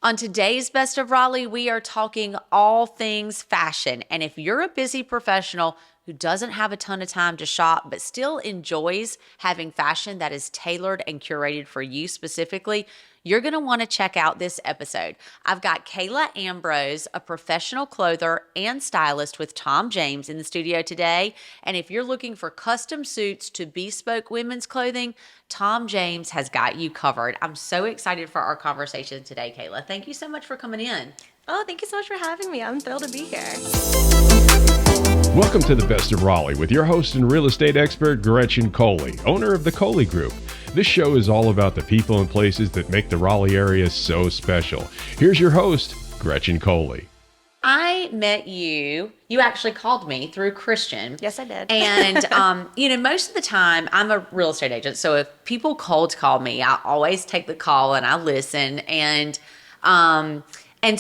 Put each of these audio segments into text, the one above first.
On today's Best of Raleigh, we are talking all things fashion. And if you're a busy professional who doesn't have a ton of time to shop, but still enjoys having fashion that is tailored and curated for you specifically, you're going to want to check out this episode. I've got Kayla Ambrose, a professional clothier and stylist with Tom James in the studio today. And if you're looking for custom suits to bespoke women's clothing, Tom James has got you covered. I'm so excited for our conversation today, Kayla. Thank you so much for coming in. Oh, thank you so much for having me. I'm thrilled to be here. Welcome to the Best of Raleigh with your host and real estate expert, Gretchen Coley, owner of the Coley Group. This show is all about the people and places that make the Raleigh area so special. Here's your host, Gretchen Coley. I met you actually called me through Christian. Yes, I did. And, most of the time I'm a real estate agent. So if people cold call me, I always take the call and I listen. And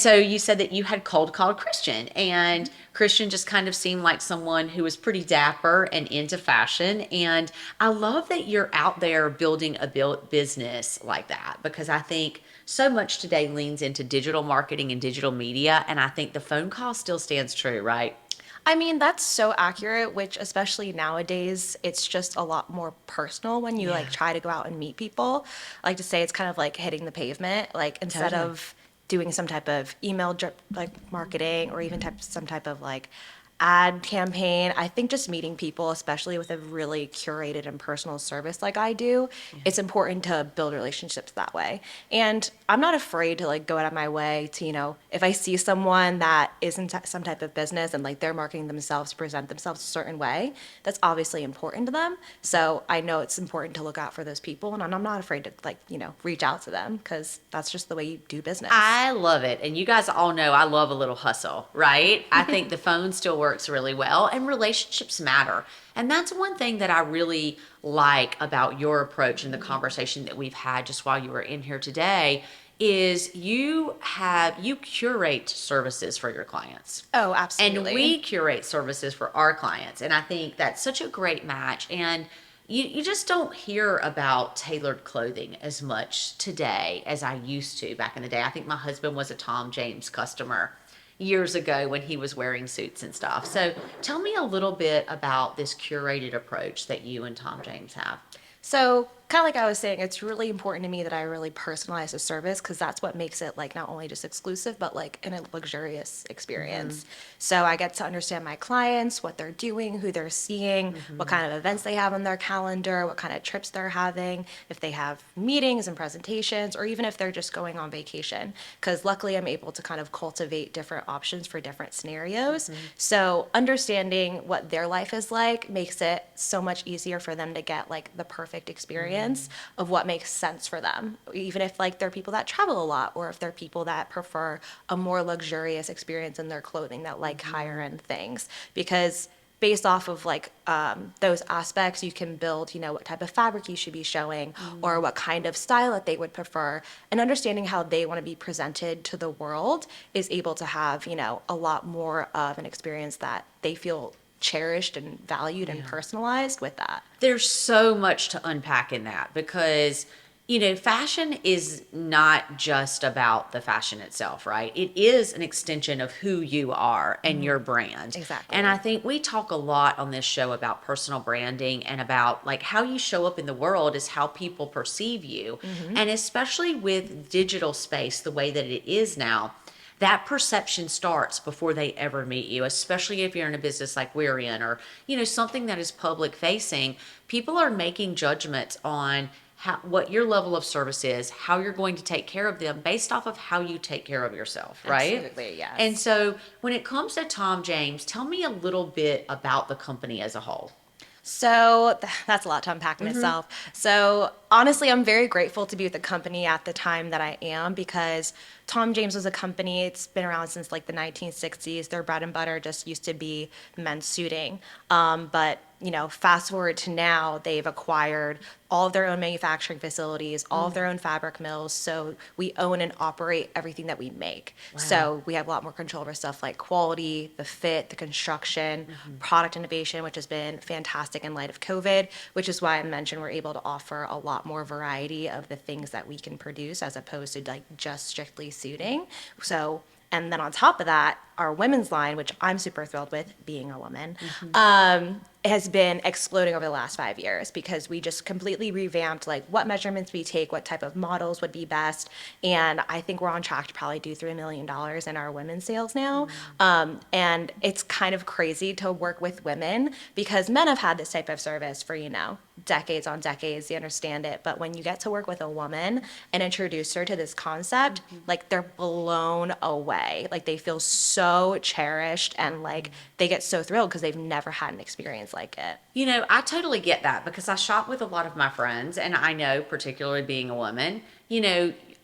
so you said that you had cold called Christian, and Christian just kind of seemed like someone who was pretty dapper and into fashion. And I love that you're out there building a business like that, because I think so much today leans into digital marketing and digital media. And I think the phone call still stands true, right? I mean, that's so accurate, which especially nowadays, it's just a lot more personal when you try to go out and meet people. I like to say it's kind of like hitting the pavement, like instead of doing some type of email marketing or even some type of ad campaign. I think just meeting people, especially with a really curated and personal service like I do, it's important to build relationships that way. And I'm not afraid to go out of my way to, if I see someone that is in some type of business and they're marketing themselves, present themselves a certain way, that's obviously important to them. So I know it's important to look out for those people, and I'm not afraid to reach out to them, because that's just the way you do business. I love it. And you guys all know I love a little hustle, right? I think the phone still works really well, and relationships matter. And that's one thing that I really like about your approach and the conversation that we've had just while you were in here today is you curate services for your clients. Oh, absolutely. And we curate services for our clients. And I think that's such a great match. And you just don't hear about tailored clothing as much today as I used to back in the day. I think my husband was a Tom James customer years ago when he was wearing suits and stuff. So tell me a little bit about this curated approach that you and Tom James have. So kind of like I was saying, it's really important to me that I really personalize the service, because that's what makes it not only just exclusive, but in a luxurious experience. Mm-hmm. So I get to understand my clients, what they're doing, who they're seeing, what kind of events they have on their calendar, what kind of trips they're having, if they have meetings and presentations, or even if they're just going on vacation. Because luckily I'm able to kind of cultivate different options for different scenarios. Mm-hmm. So understanding what their life is like makes it so much easier for them to get the perfect experience of what makes sense for them, even if they're people that travel a lot, or if they're people that prefer a more luxurious experience in their clothing, that higher end things. Because based off of those aspects, you can build what type of fabric you should be showing, or what kind of style that they would prefer. And understanding how they want to be presented to the world is able to have a lot more of an experience that they feel cherished and valued and personalized with that. There's so much to unpack in that, because fashion is not just about the fashion itself, right? It is an extension of who you are and your brand. Exactly. And I think we talk a lot on this show about personal branding, and about how you show up in the world is how people perceive you. Mm-hmm. And especially with digital space the way that it is now, that perception starts before they ever meet you, especially if you're in a business like we're in, or, something that is public facing. People are making judgments on what your level of service is, how you're going to take care of them based off of how you take care of yourself, right? Absolutely, yes. And so when it comes to Tom James, tell me a little bit about the company as a whole. So that's a lot to unpack in itself. So honestly, I'm very grateful to be with the company at the time that I am, because Tom James was a company, it's been around since the 1960s. Their bread and butter just used to be men's suiting. But fast forward to now, they've acquired all of their own manufacturing facilities, all of their own fabric mills. So we own and operate everything that we make. Wow. So we have a lot more control over stuff like quality, the fit, the construction, product innovation, which has been fantastic in light of COVID, which is why I mentioned we're able to offer a lot lot more variety of the things that we can produce as opposed to like just strictly suiting. So, and then on top of that, our women's line, which I'm super thrilled with, being a woman, has been exploding over the last 5 years because we just completely revamped like what measurements we take, what type of models would be best. And I think we're on track to probably do $3 million in our women's sales now. And it's kind of crazy to work with women because men have had this type of service for, decades on decades. They understand it. But when you get to work with a woman and introduce her to this concept, like they're blown away. Like they feel so cherished and like they get so thrilled because they've never had an experience like it. I totally get that because I shop with a lot of my friends, and I know, particularly being a woman,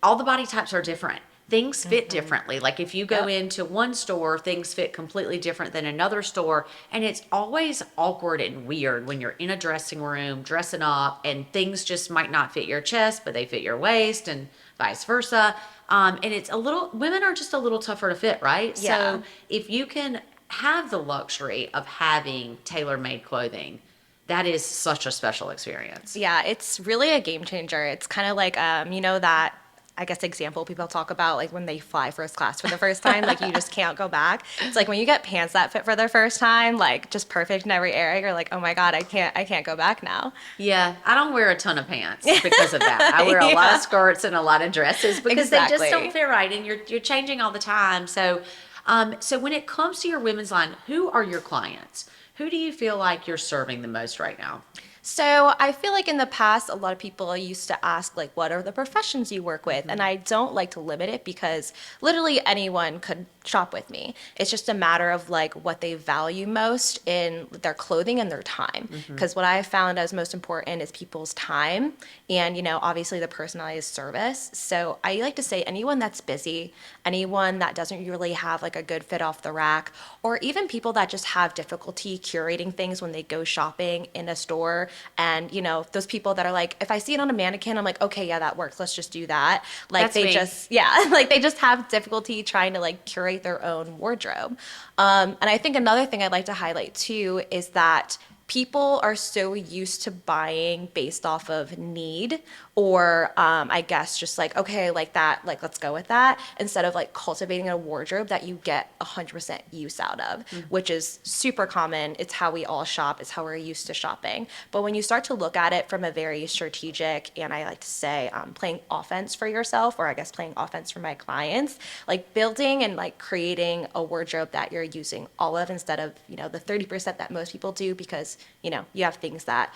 all the body types are different. Things fit differently. Like if you go into one store, things fit completely different than another store. And it's always awkward and weird when you're in a dressing room, dressing up, and things just might not fit your chest, but they fit your waist and vice versa. And it's women are just a little tougher to fit, right? Yeah. So if you can have the luxury of having tailor-made clothing, that is such a special experience. Yeah, it's really a game changer. It's kind of like, that, I guess, example people talk about, like when they fly first class for the first time, like you just can't go back. It's like when you get pants that fit for the first time, like just perfect in every area, you're like, oh my God, I can't go back now. Yeah, I don't wear a ton of pants because of that. I wear a lot of skirts and a lot of dresses because they just don't fit right, and you're changing all the time. So, so when it comes to your women's line, who are your clients? Who do you feel like you're serving the most right now? So I feel like in the past, a lot of people used to ask, like, what are the professions you work with? And I don't like to limit it because literally anyone could shop with me. It's just a matter of like what they value most in their clothing and their time. Because what I found as most important is people's time and, obviously the personalized service. So I like to say anyone that's busy, anyone that doesn't really have like a good fit off the rack, or even people that just have difficulty curating things when they go shopping in a store. And, those people that are like, if I see it on a mannequin, I'm like, okay, yeah, that works. Let's just do that. Like That's me. Like they just have difficulty trying to like curate their own wardrobe. And I think another thing I'd like to highlight too is that people are so used to buying based off of need or I guess just like, okay, like that, like let's go with that, instead of like cultivating a wardrobe that you get 100% use out of, which is super common. It's how we all shop. It's how we're used to shopping. But when you start to look at it from a very strategic, and I like to say playing offense for yourself, or I guess playing offense for my clients, like building and like creating a wardrobe that you're using all of instead of, the 30% that most people do, because, you have things that,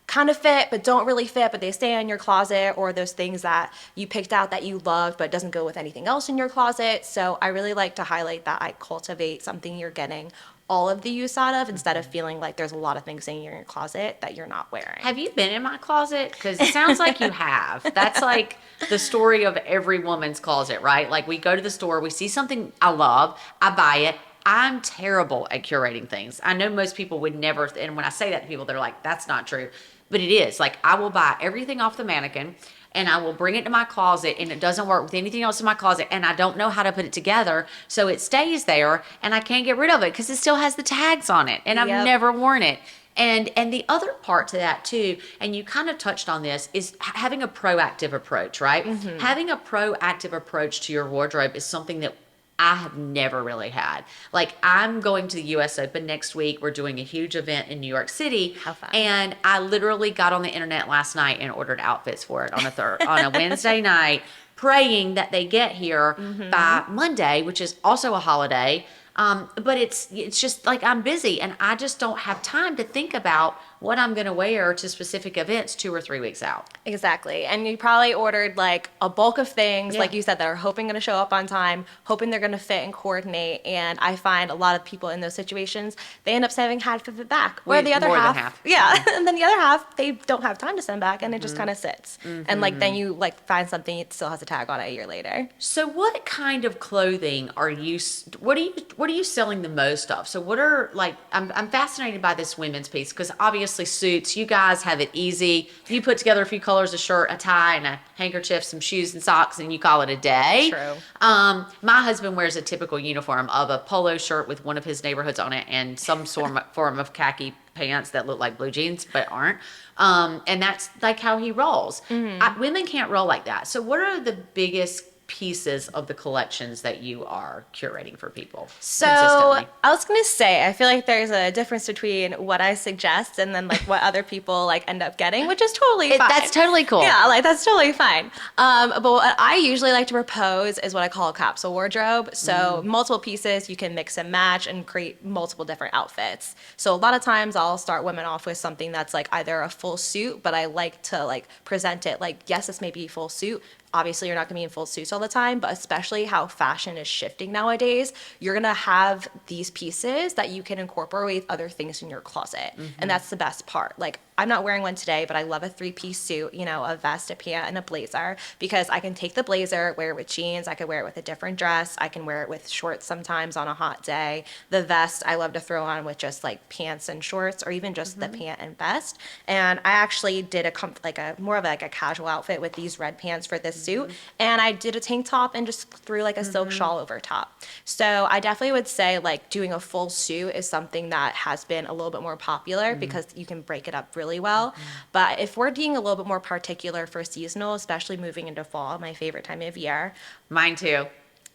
kind of fit but don't really fit, but they stay in your closet, or those things that you picked out that you love but doesn't go with anything else in your closet. So I really like to highlight that I cultivate something you're getting all of the use out of instead of feeling like there's a lot of things in your closet that you're not wearing. Have you been in my closet? Because it sounds like you have. That's like the story of every woman's closet, right? Like we go to the store, we see something I love, I buy it. I'm terrible at curating things. I know most people would never, and when I say that to people, they're like, that's not true. But it is. Like I will buy everything off the mannequin and I will bring it to my closet, and it doesn't work with anything else in my closet, and I don't know how to put it together, so it stays there and I can't get rid of it because it still has the tags on it and I've never worn it. And the other part to that too, and you kind of touched on this, is having a proactive approach, right? Having a proactive approach to your wardrobe is something that I have never really had. Like I'm going to the US Open next week. We're doing a huge event in New York City. How fun. And I literally got on the internet last night and ordered outfits for it on a Wednesday night, praying that they get here by Monday, which is also a holiday. But it's just like I'm busy and I just don't have time to think about what I'm going to wear to specific events 2 or 3 weeks out. Exactly. And you probably ordered like a bulk of things, like you said, that are hoping going to show up on time, hoping they're going to fit and coordinate. And I find a lot of people in those situations, they end up sending half of it back. Where the other more half, than half. yeah. And then the other half, they don't have time to send back and it just kind of sits. And like then you like find something, it still has a tag on it a year later. So what kind of clothing are you, what are you selling the most of? So what are like, I'm fascinated by this women's piece because obviously suits, you guys have it easy. You put together a few colors, a shirt, a tie, and a handkerchief, some shoes and socks, and you call it a day. True. My husband wears a typical uniform of a polo shirt with one of his neighborhoods on it and some form of khaki pants that look like blue jeans but aren't. And that's like how he rolls. Women can't roll like that. So what are the biggest pieces of the collections that you are curating for people So consistently? I was gonna say, I feel like there's a difference between what I suggest and then like what other people like end up getting, which is totally fine. That's totally cool. Yeah, like that's totally fine. But what I usually like to propose is what I call a capsule wardrobe. So multiple pieces, you can mix and match and create multiple different outfits. So a lot of times I'll start women off with something that's like either a full suit, but I like to like present it like, yes, this may be a full suit. Obviously, you're not going to be in full suits all the time, but especially how fashion is shifting nowadays, you're going to have these pieces that you can incorporate with other things in your closet. And that's the best part. Like, I'm not wearing one today, but I love a 3-piece suit, you know, a vest, a pant, and a blazer, because I can take the blazer, wear it with jeans, I could wear it with a different dress, I can wear it with shorts sometimes on a hot day. The vest I love to throw on with just like pants and shorts, or even just the pant and vest. And I actually did a more of like a casual outfit with these red pants for this suit, and I did a tank top and just threw like a silk shawl over top. So I definitely would say like doing a full suit is something that has been a little bit more popular because you can break it up really well. But if we're being a little bit more particular for seasonal, especially moving into fall, my favorite time of year, Mine too.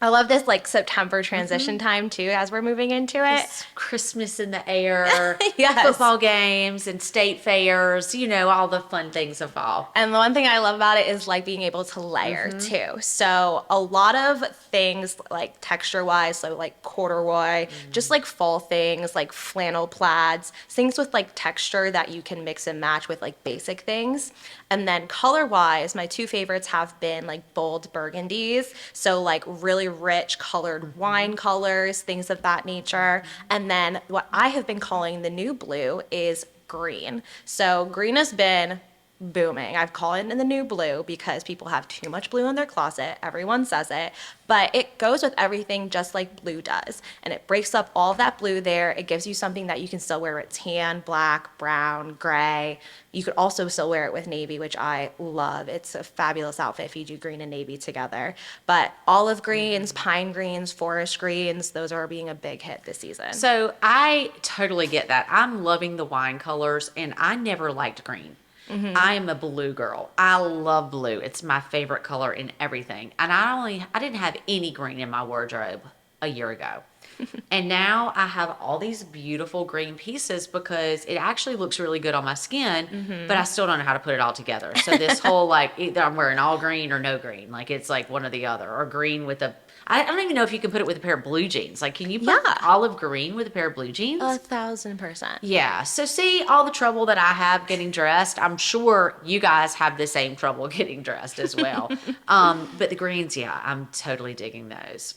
I love this like September transition time too as we're moving into it. It's Christmas in the air, Yes. football games and state fairs, you know, all the fun things of fall. And the one thing I love about it is like being able to layer too. So a lot of things like texture wise, so like corduroy, just like fall things like flannel plaids, things with like texture that you can mix and match with like basic things. And then color wise, my two favorites have been like bold burgundies. So like really rich colored wine colors, things of that nature. And then what I have been calling the new blue is green. So green has been booming. I've called it in the new blue because people have too much blue in their closet. Everyone says it, but it goes with everything just like blue does. And it breaks up all of that blue there. It gives you something that you can still wear with tan, black, brown, gray. You could also still wear it with navy, which I love. It's a fabulous outfit if you do green and navy together. But olive greens, pine greens, forest greens, those are being a big hit this season. So I totally get that. I'm loving the wine colors, and I never liked green. I am a blue girl. I love blue. It's my favorite color in everything. And I didn't have any green in my wardrobe a year ago. And now I have all these beautiful green pieces because it actually looks really good on my skin, but I still don't know how to put it all together. So this whole like either I'm wearing all green or no green, like it's like one or the other, or green with I don't even know if you can put it with a pair of blue jeans. Like, can you put olive green with a pair of blue jeans? 1,000%. Yeah. So see all the trouble that I have getting dressed. I'm sure you guys have the same trouble getting dressed as well. But the greens, yeah, I'm totally digging those.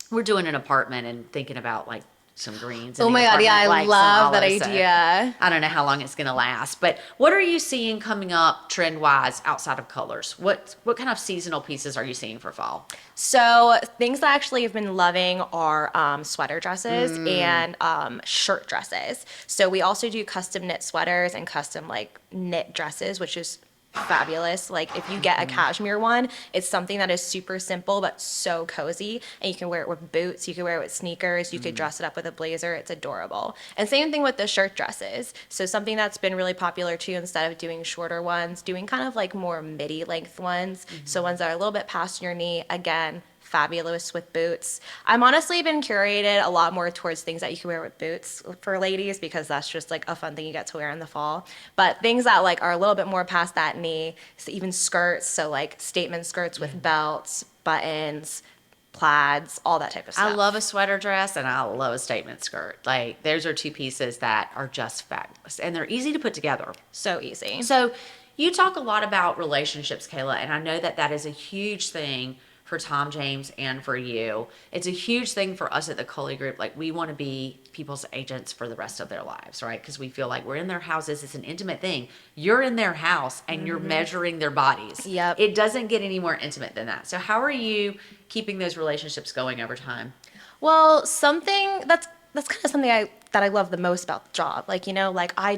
We're doing an apartment and thinking about like some greens. Oh my God, yeah, I love that so idea. I don't know how long it's going to last, but what are you seeing coming up trend wise outside of colors? What kind of seasonal pieces are you seeing for fall? So things that I actually have been loving are sweater dresses and shirt dresses. So we also do custom knit sweaters and custom like knit dresses, which is fabulous. Like if you get a cashmere one, it's something that is super simple but so cozy, and you can wear it with boots, you can wear it with sneakers, you could dress it up with a blazer. It's adorable. And same thing with the shirt dresses. So something that's been really popular too, instead of doing shorter ones, doing kind of like more midi length ones. So ones that are a little bit past your knee, again, fabulous with boots. I'm honestly been curated a lot more towards things that you can wear with boots for ladies, because that's just like a fun thing you get to wear in the fall. But things that like are a little bit more past that knee, so even skirts, so like statement skirts with belts, buttons, plaids, all that type of stuff. I love a sweater dress and I love a statement skirt. Like those are two pieces that are just fabulous and they're easy to put together. So easy. So you talk a lot about relationships, Kayla, and I know that that is a huge thing for Tom James and for you. It's a huge thing for us at the Coley Group. Like we want to be people's agents for the rest of their lives, right? Because we feel like we're in their houses. It's an intimate thing. You're in their house and you're measuring their bodies. Yep. It doesn't get any more intimate than that. So how are you keeping those relationships going over time? Well, something that's kind of something I that I love the most about the job. Like, you know, like I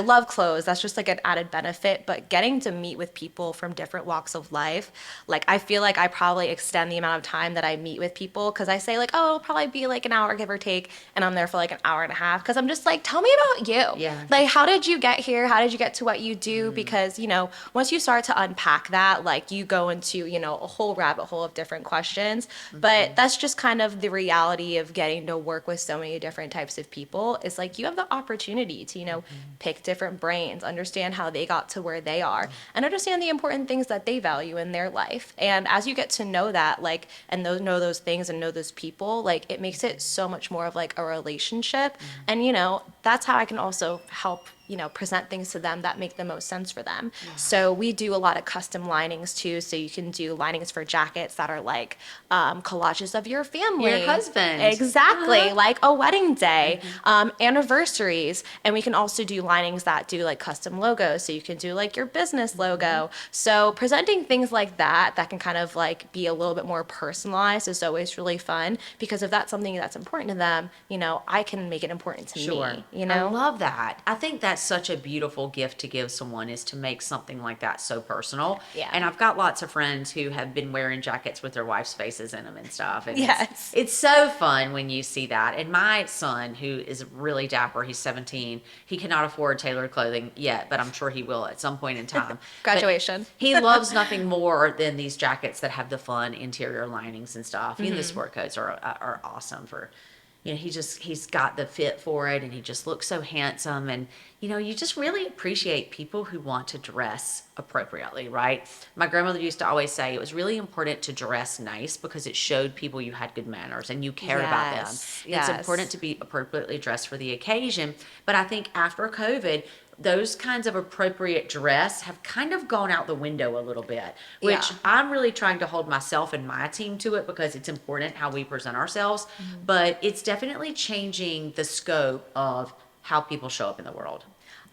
love clothes. That's just like an added benefit, but getting to meet with people from different walks of life, like I feel like I probably extend the amount of time that I meet with people, because I say like, oh, it'll probably be like an hour, give or take, and I'm there for like an hour and a half, because I'm just like, tell me about you. Yeah. Like, how did you get here? How did you get to what you do? Because, you know, once you start to unpack that, like you go into, you know, a whole rabbit hole of different questions. But that's just kind of the reality of getting to work with so many different types of people. It's like you have the opportunity to, you know, pick different brains, understand how they got to where they are, and understand the important things that they value in their life. And as you get to know that, like, and know those things and know those people, like it makes it so much more of like a relationship. And, you know, that's how I can also help, you know, present things to them that make the most sense for them. So we do a lot of custom linings too. So you can do linings for jackets that are like collages of your family. Your husband. Exactly. Like a wedding day, anniversaries. And we can also do linings that do like custom logos. So you can do like your business logo. So presenting things like that can kind of like be a little bit more personalized is always really fun, because if that's something that's important to them, you know, I can make it important to me, you know? I love that. I think that's such a beautiful gift to give someone, is to make something like that so personal. Yeah. And I've got lots of friends who have been wearing jackets with their wife's faces in them and stuff. And Yes. it's so fun when you see that. And my son, who is really dapper, he's 17, he cannot afford tailored clothing yet, but I'm sure he will at some point in time. Graduation. But he loves nothing more than these jackets that have the fun interior linings and stuff. Even the sport coats are awesome for, you know, he's got the fit for it, and he just looks so handsome. And, you know, you just really appreciate people who want to dress appropriately, right? My grandmother used to always say it was really important to dress nice, because it showed people you had good manners and you cared about them. Yes. It's important to be appropriately dressed for the occasion. But I think after COVID, those kinds of appropriate dress have kind of gone out the window a little bit, which I'm really trying to hold myself and my team to it, because it's important how we present ourselves, but it's definitely changing the scope of how people show up in the world.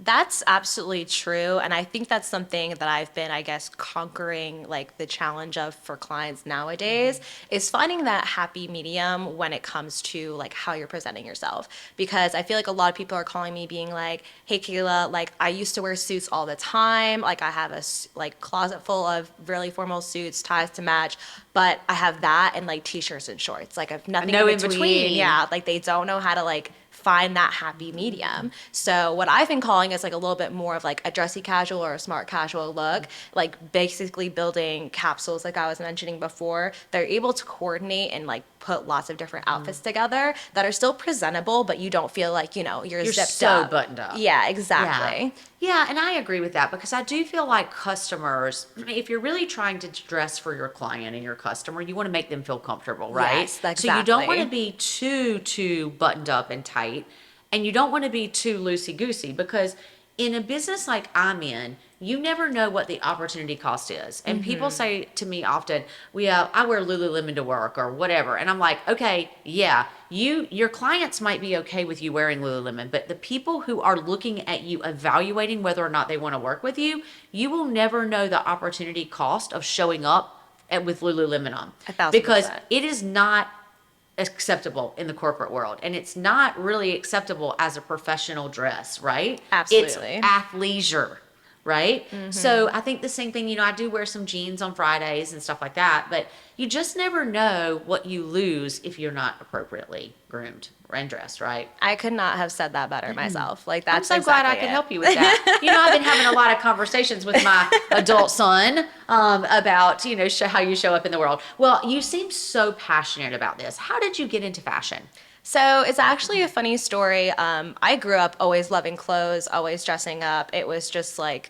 That's absolutely true. And I think that's something that I've been, I guess, conquering like the challenge of for clients nowadays, is finding that happy medium when it comes to like how you're presenting yourself. Because I feel like a lot of people are calling me being like, hey, Kayla, like I used to wear suits all the time. Like I have a like closet full of really formal suits, ties to match, but I have that and like t-shirts and shorts. Like I have nothing No in in between. between. Yeah, like they don't know how to like find that happy medium. So what I've been calling is like a little bit more of like a dressy casual or a smart casual look, like basically building capsules like I was mentioning before. They're able to coordinate and like put lots of different outfits together that are still presentable, but you don't feel like, you know, you're zipped so up. buttoned up. Yeah, exactly. Yeah, and I agree with that, because I do feel like customers, if you're really trying to dress for your client and your customer, you want to make them feel comfortable, right? Yes, exactly. So you don't want to be too buttoned up and tight, and you don't want to be too loosey-goosey, because in a business like I'm in, you never know what the opportunity cost is. And people say to me often, I wear Lululemon to work or whatever. And I'm like, okay, yeah, your clients might be okay with you wearing Lululemon, but the people who are looking at you, evaluating whether or not they want to work with you, you will never know the opportunity cost of showing up with Lululemon on. 1,000%. Because it is not acceptable in the corporate world, and it's not really acceptable as a professional dress, right? Absolutely. It's athleisure, right? So I think the same thing, you know, I do wear some jeans on Fridays and stuff like that, but you just never know what you lose if you're not appropriately groomed and dressed, right? I could not have said that better myself. Like I'm that's so glad I exactly can it. help you with that. You know, I've been having a lot of conversations with my adult son about, you know, how you show up in the world. Well, you seem so passionate about this. How did you get into fashion? So it's actually a funny story. I grew up always loving clothes, always dressing up. It was just like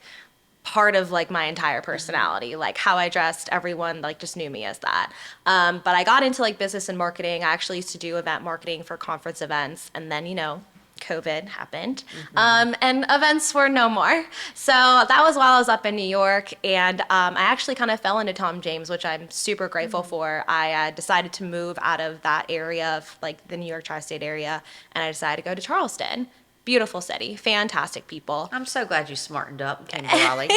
part of like my entire personality, like how I dressed, everyone like just knew me as that. But I got into like business and marketing. I actually used to do event marketing for conference events, and then, you know, COVID happened, and events were no more. So that was while I was up in New York, and I actually kind of fell into Tom James, which I'm super grateful for. I decided to move out of that area of like the New York tri-state area, and I decided to go to Charleston. Beautiful city, fantastic people. I'm so glad you smartened up and came to Raleigh.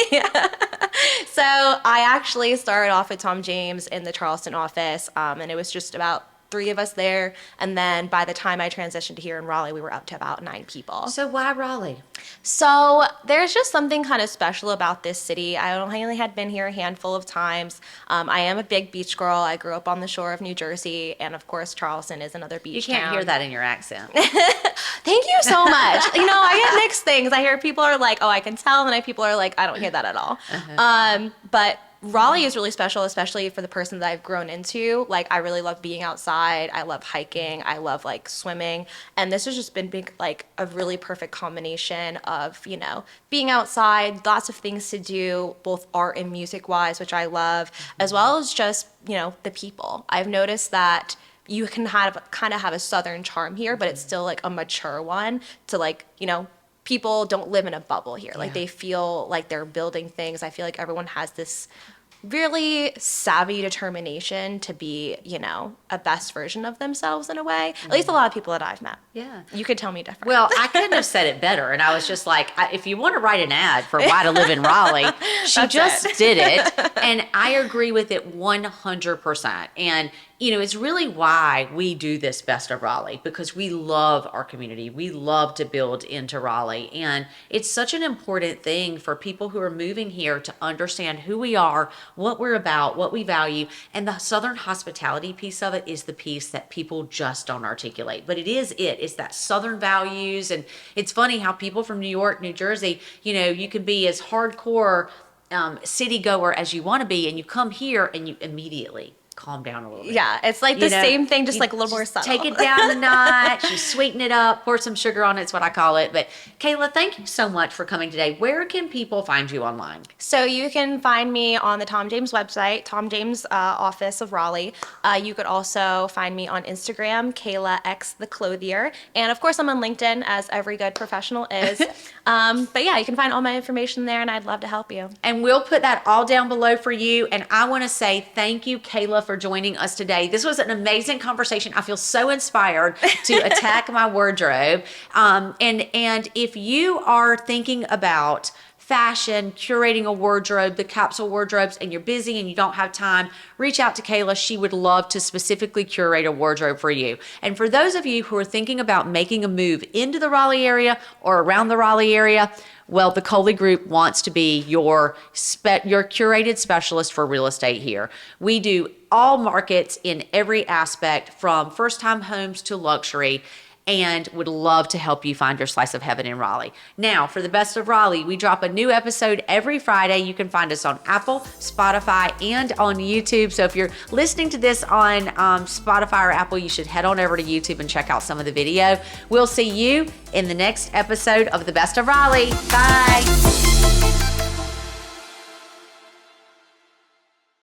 So I actually started off at Tom James in the Charleston office, and it was just about 3 of us there. And then by the time I transitioned to here in Raleigh, we were up to about 9 people. So why Raleigh? So there's just something kind of special about this city. I only had been here a handful of times. I am a big beach girl. I grew up on the shore of New Jersey, and of course Charleston is another beach town. You can't hear that in your accent. Thank you so much. I get mixed things. I hear people are like, oh, I can tell, and then people are like, I don't hear that at all. But Raleigh is really special, especially for the person that I've grown into. Like, I really love being outside. I love hiking. I love like swimming. And this has just been like a really perfect combination of, being outside, lots of things to do, both art and music wise, which I love, as well as just, the people. I've noticed that you can kind of have a Southern charm here, but it's still like a mature one to like, people don't live in a bubble here. Like they feel like they're building things. I feel like everyone has this really savvy determination to be, a best version of themselves in a way. At least a lot of people that I've met. Yeah. You could tell me different. Well, I couldn't have said it better. And I was just like, if you want to write an ad for why to live in Raleigh, she just did it. And I agree with it 100%. And it's really why we do this Best of Raleigh, because we love our community. We love to build into Raleigh. And it's such an important thing for people who are moving here to understand who we are, what we're about, what we value. And the Southern hospitality piece of it is the piece that people just don't articulate. But it's that Southern values. And it's funny how people from New York, New Jersey, you can be as hardcore city goer as you want to be. And you come here and you immediately calm down a little bit. Yeah, it's like the same thing, just like a little more subtle. Take it down a notch, you sweeten it up, pour some sugar on it, it's what I call it. But Kayla, thank you so much for coming today. Where can people find you online? So you can find me on the Tom James website, Tom James office of Raleigh. You could also find me on Instagram, Kayla X the Clothier. And of course I'm on LinkedIn, as every good professional is. But yeah, you can find all my information there, and I'd love to help you. And we'll put that all down below for you. And I want to say thank you, Kayla, for joining us today. This was an amazing conversation. I feel so inspired to attack my wardrobe. And if you are thinking about fashion, curating a wardrobe, the capsule wardrobes, and you're busy and you don't have time, reach out to Kayla. She would love to specifically curate a wardrobe for you. And for those of you who are thinking about making a move into the Raleigh area or around the Raleigh area, well, the Coley Group wants to be your curated specialist for real estate here. We do all markets in every aspect, from first-time homes to luxury, and would love to help you find your slice of heaven in Raleigh. Now, for the Best of Raleigh, we drop a new episode every Friday. You can find us on Apple, Spotify, and on YouTube. So if you're listening to this on Spotify or Apple, you should head on over to YouTube and check out some of the video. We'll see you in the next episode of the Best of Raleigh. Bye.